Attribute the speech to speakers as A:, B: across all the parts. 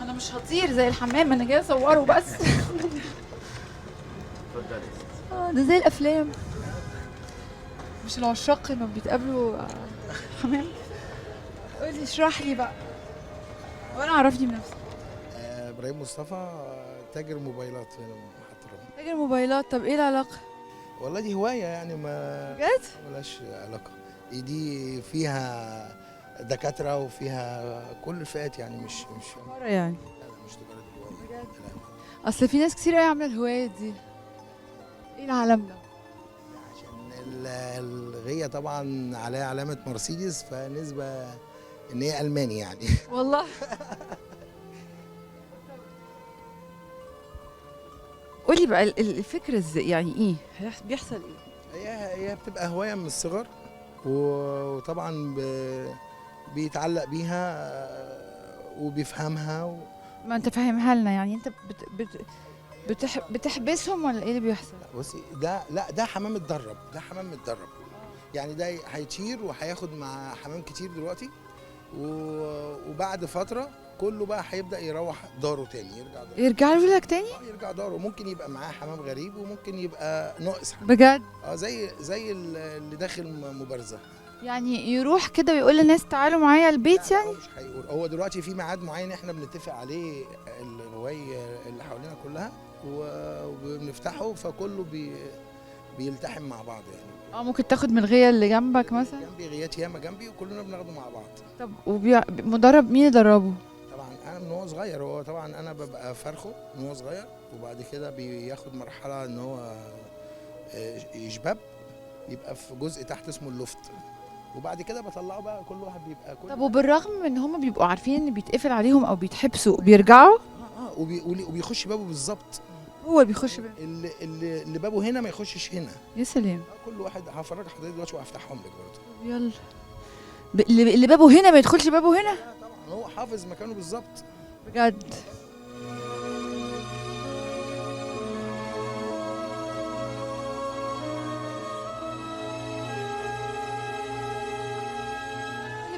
A: انا مش هطير زي الحمام، انا جاي اصوره بس. ده زي الافلام، مش العشاق لما بيتقابلوا حمام. قولي اشرح لي بقى وانا عرفني بنفسي.
B: ابراهيم مصطفى، تاجر موبايلات هنا في محطة الرمل.
A: تاجر موبايلات، طب ايه العلاقة؟
B: والله دي هواية يعني ما
A: بجد؟
B: ملهاش علاقة. دي فيها دكاترة وفيها كل الفئات يعني مش
A: مرة يعني.
B: لا، مش تجارة هواية.
A: بجد؟
B: لا.
A: اصل في ناس كتير قوي عاملة الهواية دي، ايه العالم ده؟
B: عشان الغية طبعا عليها علامة مرسيدس، فنسبة ان هي ألماني يعني.
A: والله. قولي بقى الفكرة ازاي، يعني ايه بيحصل ايه؟
B: هي بتبقى هواية من الصغر، وطبعا بيتعلق بيها وبيفهمها
A: ما انت فاهمها لنا، يعني انت بتحبسهم ولا ايه اللي بيحصل؟
B: بصي ده حمام اتدرب، ده حمام متدرب. يعني ده هيطير وهياخد مع حمام كتير دلوقتي، وبعد فترة كله بقى هيبدأ يروح داره تاني، يرجع داره.
A: يرجعوا لك تاني؟
B: يرجع داره. ممكن يبقى معاه حمام غريب وممكن يبقى ناقص حمام.
A: بجد؟
B: زي اللي داخل مبارزة.
A: يعني يروح كده ويقول للناس تعالوا معايا البيت
B: لا،
A: يعني؟
B: هو مش هيقول. هو دلوقتي في ميعاد معين احنا بنتفق عليه، الغواي اللي حوالينا كلها وبنفتحه، فكله بيلتحم مع بعض يعني.
A: ممكن تاخد من الغية اللي جنبك مثلا؟
B: جنبي غيات ياما جنبي، وكلنا بناخده مع بعض.
A: طب مدرب مين يدربه؟
B: طبعا انا من هو صغير، هو طبعا انا ببقى فرخه من هو صغير، وبعد كده بياخد مرحله ان هو يشباب، يبقى في جزء تحت اسمه اللفت، وبعد كده بطلعه بقى كل واحد بيبقى كل.
A: طب وبالرغم من ان هم بيبقوا عارفين ان بيتقفل عليهم او بيتحبسوا بيرجعوا؟
B: وبيخش بابه بالظبط.
A: هو بيخش بقى.
B: اللي بابه هنا ما يخشش هنا.
A: يا سلام.
B: كل واحد هفرجك حضرتك دلوقتي وهفتحهم لك برضه.
A: يلا. اللي بابه هنا ما يدخلش بابه هنا؟
B: طبعا هو حافظ مكانه بالظبط.
A: بجد؟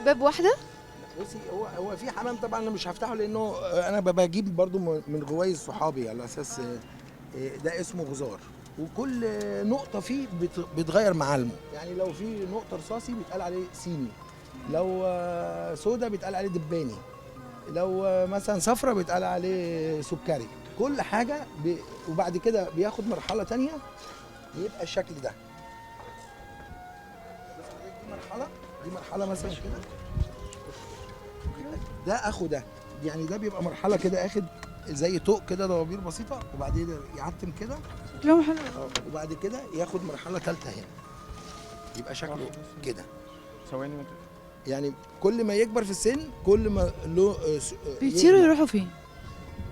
A: باب واحدة؟
B: بصي، هو في حمام طبعا انا مش هفتحه، لانه انا بجيب برضو من غواي صحابي على اساس ده اسمه غزار، وكل نقطة فيه بتغير معالمه. يعني لو في نقطة رصاصي بيتقال عليه صيني، لو سودا بيتقال عليه دباني، لو مثلا صفرة بيتقال عليه سكري. كل حاجة وبعد كده بياخد مرحلة تانية بيبقى الشكل ده. دي مرحلة مثلا كده، ده اخو ده، يعني ده بيبقى مرحله كده اخد زي طوق كده دوابير بسيطه، وبعدين يعتم كده
A: شكلهم حلو.
B: وبعد كده ياخد مرحله ثالثه هنا، يبقى شكله كده.
C: ثواني.
B: يعني كل ما يكبر في السن كل ما له
A: بيطيروا يروحوا فين؟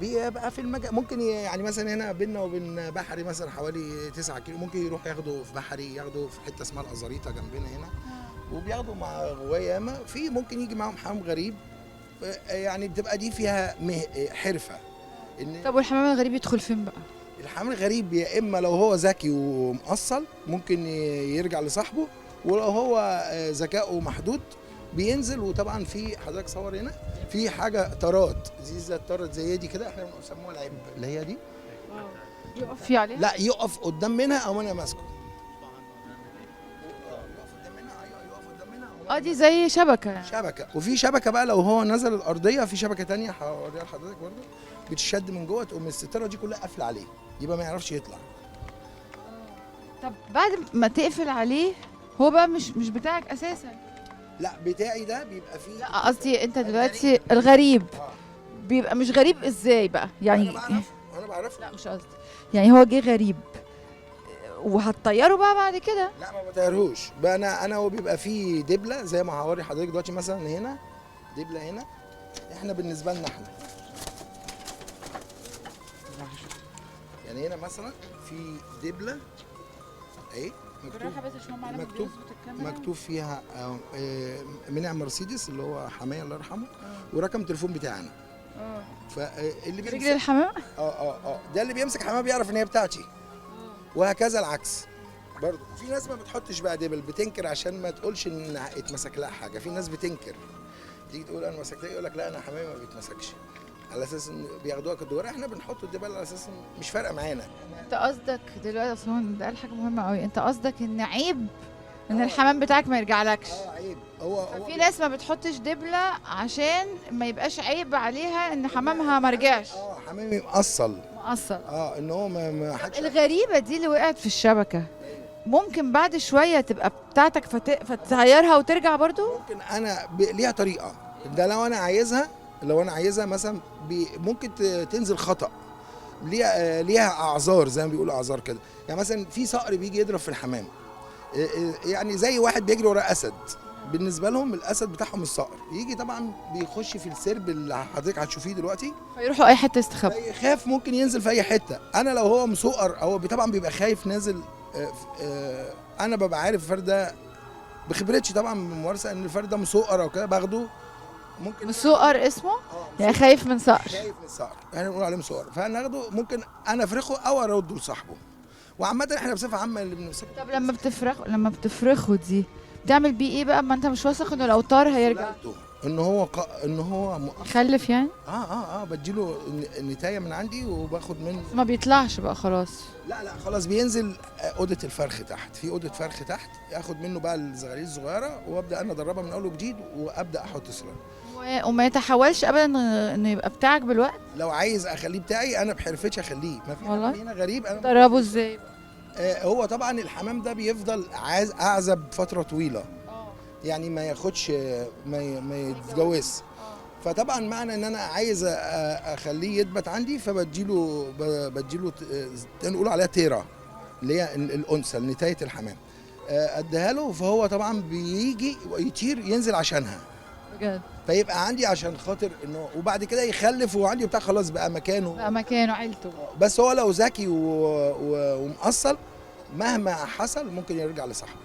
B: بيبقى في المكان. ممكن يعني مثلا هنا بيننا وبين بحري مثلا حوالي 9 كيلو، ممكن يروح ياخده في بحري، ياخده في حته اسمها الازاريطه جنبنا هنا، وبياخدوا مع غوايه ياما. في ممكن يجي معاهم حمام غريب، يعني بتبقى دي فيها حرفه.
A: طب والحمام الغريب يدخل فين بقى؟
B: الحمام الغريب يا اما لو هو ذكي ومقصل ممكن يرجع لصاحبه، ولو هو ذكائه محدود بينزل. وطبعا في حضرتك صور هنا في حاجه طارات، زي الطارات زي دي كده، احنا بنسموها العب اللي هي دي.
A: يقف فيه عليها؟
B: لا، يقف قدام منها او انا ماسكه.
A: دي زي شبكه يعني.
B: شبكه. وفي شبكه بقى لو هو نزل الارضيه، في شبكه تانية هوريها لحضرتك برضه، بتشد من جوه، تقوم الستاره دي كلها قافله عليه، يبقى ما يعرفش يطلع.
A: طب بعد ما تقفل عليه هو بقى مش بتاعك اساسا؟
B: لا، بتاعي ده بيبقى فيه.
A: لا قصدي انت دلوقتي الغريب بيبقى مش غريب ازاي بقى يعني؟
B: انا بعرف.
A: لا مش قصدي، يعني هو جه غريب وهتطيره بقى بعد كده؟
B: لا، ما بطيرهوش بقى. انا هو بيبقى فيه دبله زي ما هوري حضرتك دلوقتي، مثلا هنا دبله هنا. احنا بالنسبه لنا احنا يعني هنا مثلا في دبله اهي مكتوب فيها منع مرسيدس اللي هو حماية الله يرحمه، ورقم تليفون بتاعنا. فاللي بيمسك
A: رجل الحمام
B: ده اللي بيمسك حمام بيعرف ان هي بتاعتي، وهكذا العكس برضه. في ناس ما بتحطش بقى دبل، بتنكر عشان ما تقولش ان اتمسك لها حاجه. في ناس بتنكر، تيجي تقول انا مسكتها، يقول لك لا انا حمامي ما بيتمسكش. على اساس ان بياخدوها كدوار، احنا بنحط الدبل على اساس مش فارقه معانا.
A: انت قصدك دلوقتي اصلا ده قال حاجه مهمه قوي، انت قصدك ان عيب ان الحمام بتاعك ما يرجعلكش.
B: عيب. هو
A: في ناس ما بتحطش دبله عشان ما يبقاش عيب عليها ان حمامها ما رجعش.
B: حمامي مقصل.
A: مقصر.
B: ان هو ما حدش.
A: الغريبه دي اللي وقعت في الشبكه ممكن بعد شويه تبقى بتاعتك فتغيرها وترجع برضو.
B: ممكن انا ليها طريقه، ده لو انا عايزها، مثلا ممكن تنزل خطأ. ليها اعذار زي ما بيقولوا اعذار كده. يعني مثلا في صقر بيجي يضرب في الحمام، يعني زي واحد بيجري ورا اسد، بالنسبه لهم الاسد بتاعهم الصقر، يجي طبعا بيخش في السرب اللي حضرتك هتشوفيه دلوقتي،
A: فيروحوا اي حته يستخبوا.
B: يخاف ممكن ينزل في اي حته. انا لو هو مسقر هو طبعا بيبقى خايف نازل. انا ببقى عارف الفرد ده بخبرتي طبعا بممارسه ان الفرد ده مسقر او كده، باخده ممكن
A: مسقر اسمه يعني خايف من صقر.
B: خايف من الصقر، احنا بنقول عليه مسقر، فهناخده ممكن انا افرخه او ارده لصاحبه. وعامه احنا بصفه عامه اللي بنمسكه.
A: طب لما بتفرخه دي بتعمل بيه ايه بقى؟ ما انت مش واثق ان الاوتار هيرجع.
B: ان هو
A: يخلف يعني.
B: بديله نتايه من عندي وباخد منه.
A: ما بيطلعش بقى خلاص.
B: لا خلاص بينزل اوضه الفرخ تحت، في اوضه فرخ تحت، اخد منه بقى الزغاليل الصغيره وابدا انا ادربها من اول وجديد وابدا احط سران.
A: وما يتحولش ابدا انه يبقى بتاعك بالوقت.
B: لو عايز اخليه بتاعي انا بحرفتش اخليه، ما في حد هنا غريب. انا
A: دربه ازاي؟
B: هو طبعا الحمام ده بيفضل اعزب فتره طويله، يعني ما ياخدش ما يتجوزش. فطبعا معنى ان انا عايز اخليه يثبت عندي فبديله نقول عليها تيرا اللي هي الانثى نتايه الحمام، اديها له، فهو طبعا بيجي يطير ينزل عشانها
A: بجد.
B: فيبقى عندي عشان خاطر انه وبعد كده يخلف وعندي بتاع خلاص بقى مكانه
A: عيلته.
B: بس هو لو ذكي ومقصل مهما حصل ممكن يرجع لصاحبه.